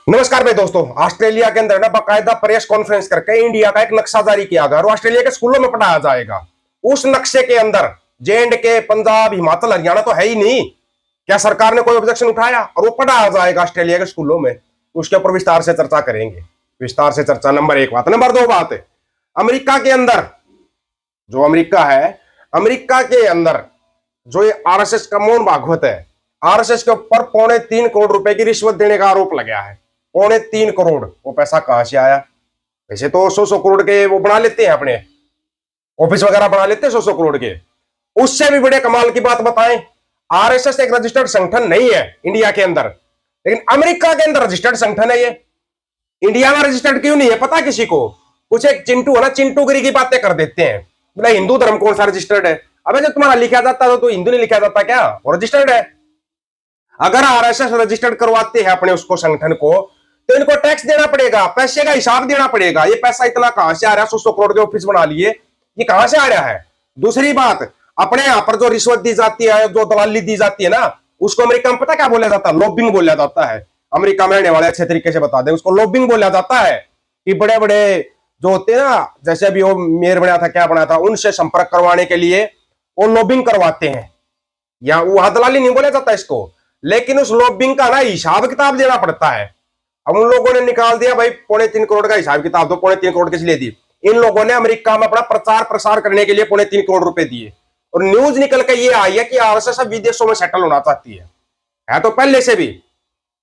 नमस्कार भाई दोस्तों। ऑस्ट्रेलिया के अंदर ना बाकायदा प्रेस कॉन्फ्रेंस करके इंडिया का एक नक्शा जारी किया गया और ऑस्ट्रेलिया के स्कूलों में पढ़ाया जाएगा। उस नक्शे के अंदर जे एंड के, पंजाब, हिमाचल, हरियाणा तो है ही नहीं। क्या सरकार ने कोई ऑब्जेक्शन उठाया? और वो पढ़ाया जाएगा ऑस्ट्रेलिया के स्कूलों में। उसके ऊपर विस्तार से चर्चा करेंगे। विस्तार से चर्चा, नंबर एक बात। नंबर दो बात है, अमेरिका के अंदर जो अमेरिका है, अमेरिका के अंदर जो ये आरएसएस का मोहन भागवत है, आरएसएस के ऊपर 3.25 करोड़ की रिश्वत देने का आरोप लगा है। 3.25 करोड़। वो पैसा कहां से आया? वैसे तो 100 करोड़ के वो बना लेते हैं, अपने ऑफिस वगैरह बना लेते हैं 100 करोड़ के। उससे भी बड़े कमाल की बात बताएं, आरएसएस एक रजिस्टर्ड संगठन नहीं है इंडिया के अंदर, लेकिन अमेरिका के अंदर रजिस्टर्ड संगठन है ये। इंडिया में रजिस्टर्ड क्यों नहीं है पता किसी को? कुछ एक चिंटू है ना, चिंटूगिरी की बातें कर देते हैं। बोला हिंदू धर्म कौन सा रजिस्टर्ड है? अबे जब तुम्हारा लिखा जाता है तो हिंदू नहीं लिखा जाता क्या? वो रजिस्टर्ड है। अगर आरएसएस रजिस्टर्ड करवाते हैं अपने उसको, संगठन को, तो इनको टैक्स देना पड़ेगा, पैसे का हिसाब देना पड़ेगा। ये पैसा इतना कहां से आ रहा है? 100 करोड़ के ऑफिस बना लिए, ये कहां से आ रहा है? दूसरी बात, अपने यहां पर जो रिश्वत दी जाती है, जो दलाली दी जाती है ना, उसको अमेरिका में पता क्या बोला जाता है? लॉबिंग बोला जाता है। अमेरिका में रहने वाले अच्छे तरीके से बता दें, उसको लॉबिंग बोला जाता है। कि बड़े बड़े जो होते हैं ना, जैसे अभी वो मेयर बना था, क्या बना था, उनसे संपर्क करवाने के लिए वो लॉबिंग करवाते हैं। या वो दलाली नहीं बोला जाता इसको, लेकिन उस लॉबिंग का ना हिसाब किताब देना पड़ता है। अब उन लोगों ने निकाल दिया भाई 3.25 करोड़ का हिसाब किताब दो। 3.25 करोड़ किस लिए दी? इन लोगों ने अमेरिका में अपना प्रचार प्रसार करने के लिए 3.25 करोड़ रुपए दिए। और न्यूज निकल के ये आई है कि आरएसएस अब विदेशों में सेटल होना चाहती है तो पहले से भी।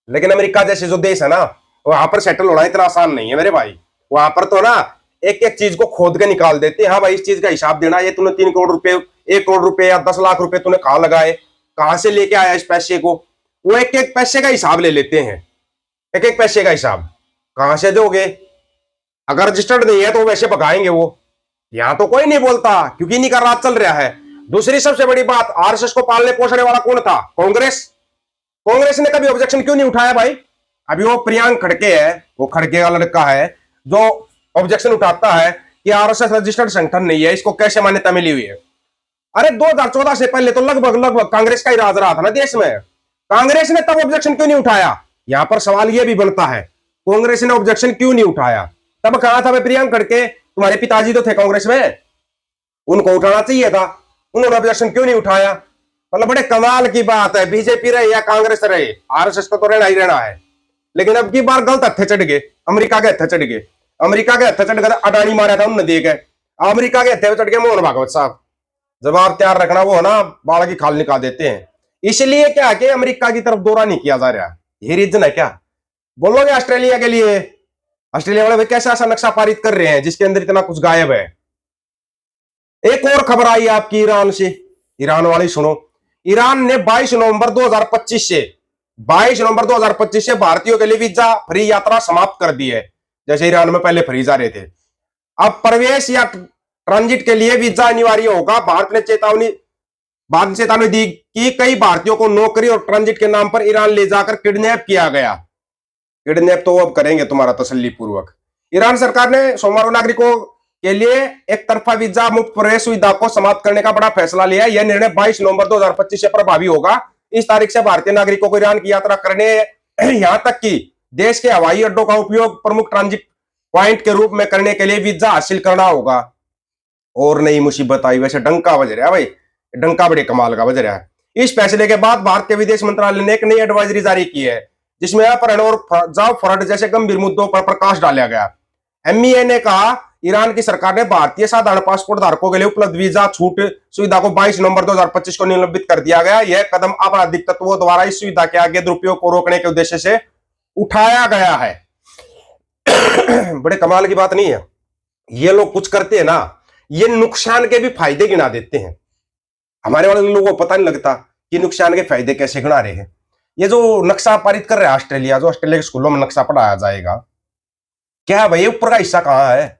लेकिन अमेरिका जैसे जो देश है ना, वहां पर सेटल होना इतना आसान नहीं है मेरे भाई। वहां पर तो ना एक एक चीज को खोद के निकाल देते हैं। हाँ भाई, इस चीज का हिसाब देना, ये तूने 3 करोड़ रुपए, 1 करोड़ रुपए या 10 लाख रुपए तूने कहां लगाए, कहां से लेके आया इस पैसे को? वो एक एक पैसे का हिसाब ले लेते हैं। एक एक पैसे का हिसाब कहां से दोगे? अगर रजिस्टर्ड नहीं है तो वैसे भगाएंगे वो। यहां तो कोई नहीं बोलता क्योंकि इन्हीं का राज चल रहा है। दूसरी सबसे बड़ी बात, आरएसएस को पालने पोषने वाला कौन था? कांग्रेस। कांग्रेस ने कभी ऑब्जेक्शन क्यों नहीं उठाया भाई? अभी वो प्रियांक खड़के है, वो खड़के का लड़का है जो ऑब्जेक्शन उठाता है कि आरएसएस रजिस्टर्ड संगठन नहीं है, इसको कैसे मान्यता मिली हुई है। अरे 2014 से पहले तो लगभग लगभग कांग्रेस का ही राज रहा था ना देश में। कांग्रेस ने तब ऑब्जेक्शन क्यों नहीं उठाया? यहां पर सवाल यह भी बनता है, कांग्रेस ने ऑब्जेक्शन क्यों नहीं उठाया? तब कहा था भाई प्रियंका खड़के, तुम्हारे पिताजी तो थे कांग्रेस में, उनको उठाना चाहिए था। उन्होंने ऑब्जेक्शन क्यों नहीं उठाया? मतलब बड़े कमाल की बात है, बीजेपी रहे या कांग्रेस रहे, आरएसएस को तो रहना ही रहना है। लेकिन अब की बार गलत हत्थे चढ़ गए, अमेरिका के हत्थे चढ़ गए। अमेरिका के हत्थे चढ़ गए, अडानी मारा था उन्होंने, देख है। अमेरिका के हत्थे चढ़ गए मोहन भागवत साहब। जवाब तैयार रखना, वो है ना बाल की खाल निकाल देते हैं। इसलिए क्या कि अमेरिका की तरफ दौरा नहीं किया जा रहा, ये रीजन है क्या? बोलोगे ऑस्ट्रेलिया के लिए? ऑस्ट्रेलिया वाले कैसा ऐसा नक्शा पारित कर रहे हैं जिसके अंदर इतना कुछ गायब है। एक और खबर आई आपकी ईरान से, ईरान वाली सुनो। ईरान ने 22 नवंबर 2025 से 22 नवंबर 2025 से भारतीयों के लिए वीजा फ्री यात्रा समाप्त कर दी है। जैसे ईरान में पहले फ्री जा रहे थे, अब प्रवेश या ट्रांजिट के लिए वीजा अनिवार्य होगा। भारत ने चेतावनी दी कि कई भारतीयों को नौकरी और ट्रांजिट के नाम पर ईरान ले जाकर किडनैप किया गया। किडनैप तो अब करेंगे तुम्हारा तसल्ली पूर्वक। ईरान सरकार ने सोमवार को नागरिकों के लिए एक तरफा वीजा मुक्त प्रवेश सुविधा को समाप्त करने का बड़ा फैसला लिया। यह निर्णय 22 नवंबर 2025 से प्रभावी होगा। इस तारीख से भारतीय नागरिकों को ईरान की यात्रा करने, यहां तक कि देश के हवाई अड्डों का उपयोग प्रमुख ट्रांजिट पॉइंट के रूप में करने के लिए वीजा हासिल करना होगा। और नई मुसीबत आई, वैसे डंका बज रहा है भाई, डंका बड़े कमाल का बज रहा है। इस फैसले के बाद भारत के विदेश मंत्रालय ने एक नई एडवाइजरी जारी की है, जिसमें अपहरण और जाव फ्रॉड जैसे गंभीर मुद्दों पर प्रकाश डाला गया। एमईए ने कहा, ईरान की सरकार ने भारतीय साधारण पासपोर्ट धारकों के लिए उपलब्ध वीजा छूट सुविधा को 22 नवंबर 2025 को निलंबित कर दिया गया। यह कदम आपराधिक तत्वों द्वारा इस सुविधा के आगे दुरुपयोग को रोकने के उद्देश्य से उठाया गया है। बड़े कमाल की बात नहीं है? ये लोग कुछ करते हैं ना, ये नुकसान के भी फायदे गिना देते हैं। हमारे वाले लोगों को पता नहीं लगता कि नुकसान के फायदे कैसे गिना रहे हैं। ये जो नक्शा पारित कर रहा है ऑस्ट्रेलिया, जो ऑस्ट्रेलिया के स्कूलों में नक्शा पढ़ाया जाएगा, क्या है भाई ऊपर का हिस्सा कहां है?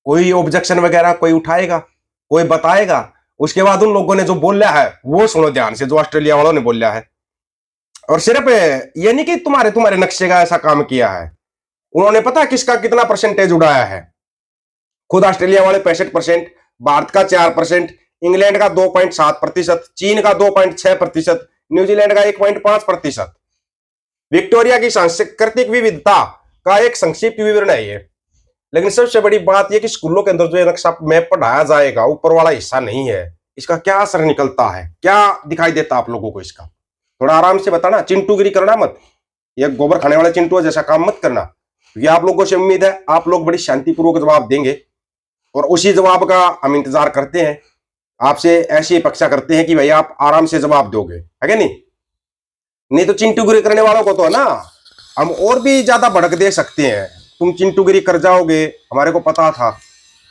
कोई ऑब्जेक्शन वगैरह कोई उठाएगा, कोई बताएगा? उसके बाद उन लोगों ने जो बोला है वो सुनो ध्यान से, जो ऑस्ट्रेलिया वालों ने बोला है। और सिर्फ ये नहीं कि तुम्हारे तुम्हारे नक्शे का ऐसा काम किया है, उन्होंने पता किसका कितना परसेंटेज उड़ाया है। खुद ऑस्ट्रेलिया वाले 65%, भारत का 4%, इंग्लैंड का 2.7%, चीन का 2.6%, न्यूजीलैंड का 1.5%। विक्टोरिया की सांस्कृतिक विविधता का एक संक्षिप्त विवरण है ये। लेकिन सबसे बड़ी बात यह कि स्कूलों के अंदर जो ये नक्शा मैप पढ़ाया जाएगा, ऊपर वाला हिस्सा नहीं है, इसका क्या असर निकलता है, क्या दिखाई देता आप लोगों को? इसका थोड़ा आराम से बताना, चिंटूगिरी करना मत, ये गोबर खाने वाले चिंटू जैसा काम मत करना, क्योंकि आप लोगों से उम्मीद है आप लोग बड़ी शांतिपूर्वक जवाब देंगे और उसी जवाब का हम इंतजार करते हैं। आपसे ऐसी अपेक्षा करते हैं कि भाई आप आराम से जवाब दोगे, है क्या? नहीं तो चिंटूगिरी करने वालों को तो है ना हम और भी ज्यादा भड़क दे सकते हैं। तुम चिंटूगिरी कर जाओगे, हमारे को पता था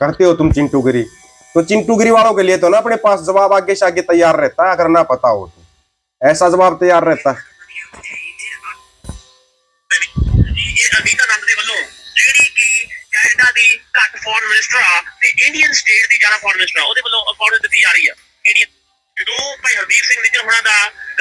करते हो तुम चिंटूगिरी, तो चिंटूगिरी वालों के लिए तो ना अपने पास जवाब आगे से आगे तैयार रहता है, अगर ना पता हो तो ऐसा जवाब तैयार रहता है। फॉरेन मिनिस्टर ते इंडियन स्टेट दी ज्यादा फॉरेन मिनिस्टर ओदे ਵੱਲੋਂ ਅਪਾਇੰਟਮੈਂਟ ਦਿੱਤੀ ਜਾ ਰਹੀ ਆ। इंडियन जो भाई हरदीप सिंह निज्जर होना दा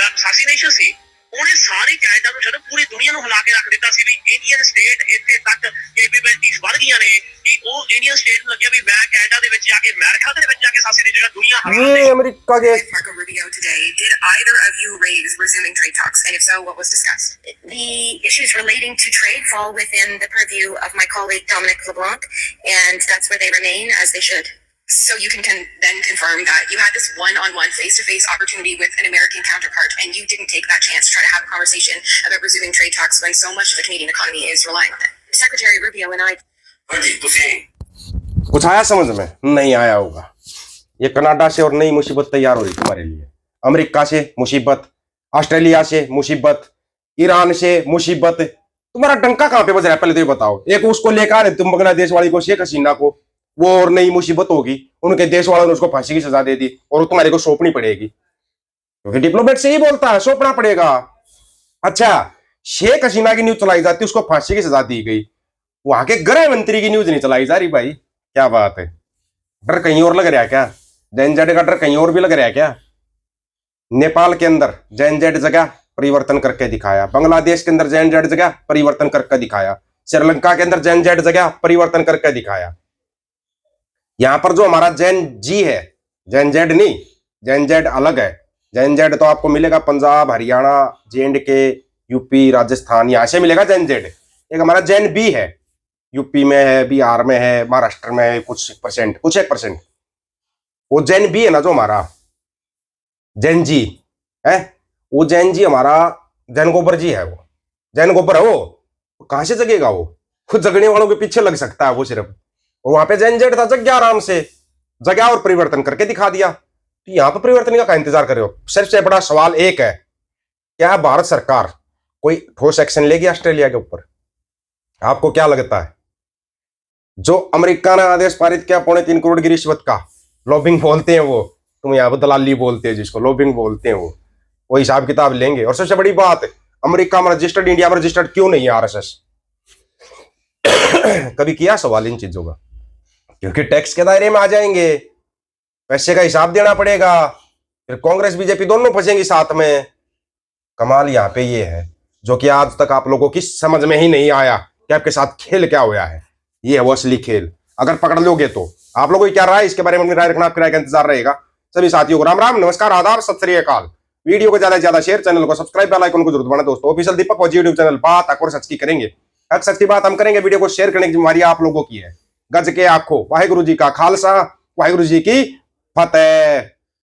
असैसिनेशन सी, ਉਹਨੇ ਸਾਰੀ ਕਾਇਦਾ ਨੂੰ ਛੱਡ ਪੂਰੀ ਦੁਨੀਆ ਨੂੰ ਹਿਲਾ ਕੇ ਰੱਖ ਦਿੱਤਾ ਸੀ ਵੀ ਇੰਡੀਅਨ ਸਟੇਟ ਇੱਥੇ ਤੱਕ ਕੈਪੇਬਿਲਿਟੀਜ਼ ਵੱਧ ਗਈਆਂ ਨੇ ਕਿ ਉਹ ਇੰਡੀਅਨ ਸਟੇਟ ਨੂੰ ਲੱਗਿਆ ਵੀ ਮੈਂ ਕਾਇਦਾ ਦੇ ਵਿੱਚ ਜਾ ਕੇ ਅਮਰੀਕਾ ਦੇ ਵਿੱਚ ਜਾ ਕੇ ਸਾਸੀ ਦੀ ਜਗ੍ਹਾ ਦੁਨੀਆ ਹਰਾ ਦੇ। ये अमेरिका के Marco Rubio today, did either of you raise resuming trade talks? And if so, what was discussed? The issues relating to trade fall within the purview of my colleague Dominic LeBlanc, and that's where they remain as they should. So you can then confirm that you had this one-on-one, face-to-face opportunity with an American counterpart, and you didn't take that chance to try to have a conversation about resuming trade talks when so much of the Canadian economy is relying on it. Secretary Rubio and I. कुछ आया समझ में? नहीं आया होगा। ये Canada से और नई मुसीबत तैयार हो रही तुम्हारे लिए। अमेरिका से मुसीबत, ऑस्ट्रेलिया से मुसीबत, ईरान से मुसीबत। तुम्हारा डंका कहां पे बज रहा है पहले तो ये बताओ। एक उसको लेकर आ रहे तुम बांग्लादेश वाली को, शेख हसीना को, वो और नई मुसीबत होगी, उनके देश वालों ने उसको फांसी की सजा दे दी और तुम्हारे को सौंपनी पड़ेगी, क्योंकि डिप्लोमेट से ही बोलता है सौंपना पड़ेगा। अच्छा, शेख हसीना की न्यूज चलाई जाती, उसको फांसी की सजा दी गई, वहां के गृह मंत्री की न्यूज नहीं चलाई जा रही। भाई क्या बात है, डर कहीं और लग रहा है क्या? जैनजेड का डर कहीं और भी लग रहा है क्या? नेपाल के अंदर जैनजेड जगह परिवर्तन करके दिखाया, बांग्लादेश के अंदर जैनजेड जगह परिवर्तन करके दिखाया, श्रीलंका के अंदर जैनजेड जगह परिवर्तन करके दिखाया। यहां पर जो हमारा जैन जी है, जैन जेड नहीं, जैन जेड अलग है। जैन जेड तो आपको मिलेगा पंजाब, हरियाणा, JNK, यूपी, राजस्थान, यहां से मिलेगा जैन जेड। एक हमारा जैन बी है, यूपी में है, बिहार में है, महाराष्ट्र में है, कुछ 1%। वो जैन बी है ना जो हमारा जैन जी है, वो जैन जी हमारा जैन गोबर जी है, वो जैन गोबर है। वो कहां से जगेगा? वो खुद जगने वालों के पीछे लग सकता है वो सिर्फ। और वहां पे जैनजेड था, जग गया आराम से, जगह और परिवर्तन करके दिखा दिया। तो यहां पर परिवर्तन का इंतजार कर रहे हो? सबसे बड़ा सवाल एक है, क्या भारत सरकार कोई ठोस एक्शन लेगी ऑस्ट्रेलिया के ऊपर? आपको क्या लगता है? जो अमेरिका ने आदेश पारित किया 3.25 करोड़ की रिश्वत का, लॉबिंग बोलते हैं वो, तुम यहाँ पर दलाली बोलते हैं जिसको, लॉबिंग बोलते हैं वो हिसाब किताब लेंगे। और सबसे बड़ी बात, अमेरिका में रजिस्टर्ड, इंडिया में रजिस्टर्ड क्यों नहीं है RSS? कभी किया सवाल इन चीजों का? क्योंकि टैक्स के दायरे में आ जाएंगे, पैसे का हिसाब देना पड़ेगा, फिर कांग्रेस बीजेपी दोनों फंसेंगी साथ में। कमाल यहाँ पे ये है जो कि आज तक आप लोगों की समझ में ही नहीं आया कि आपके साथ खेल क्या हुआ है। ये है वो असली खेल, अगर पकड़ लोगे तो। आप लोगों की क्या राय इसके बारे में? राय रखना, आपकी राय का इंतजार रहेगा। सभी साथियों को राम राम, नमस्कार, आदाब, सत श्री अकाल। वीडियो को ज्यादा से ज्यादा शेयर, चैनल को सब्सक्राइब, बेल आइकन को जरूर दबाना दोस्तों। ऑफिशियल दीपक फौजी यूट्यूब चैनल, बात अकबर सच की करेंगे, हक सच की बात हम करेंगे। वीडियो को शेयर करने की जिम्मेदारी आप लोगों की है। गज के आखो, वाहिगुरु जी का खालसा, वाहिगुरु जी की फतेह।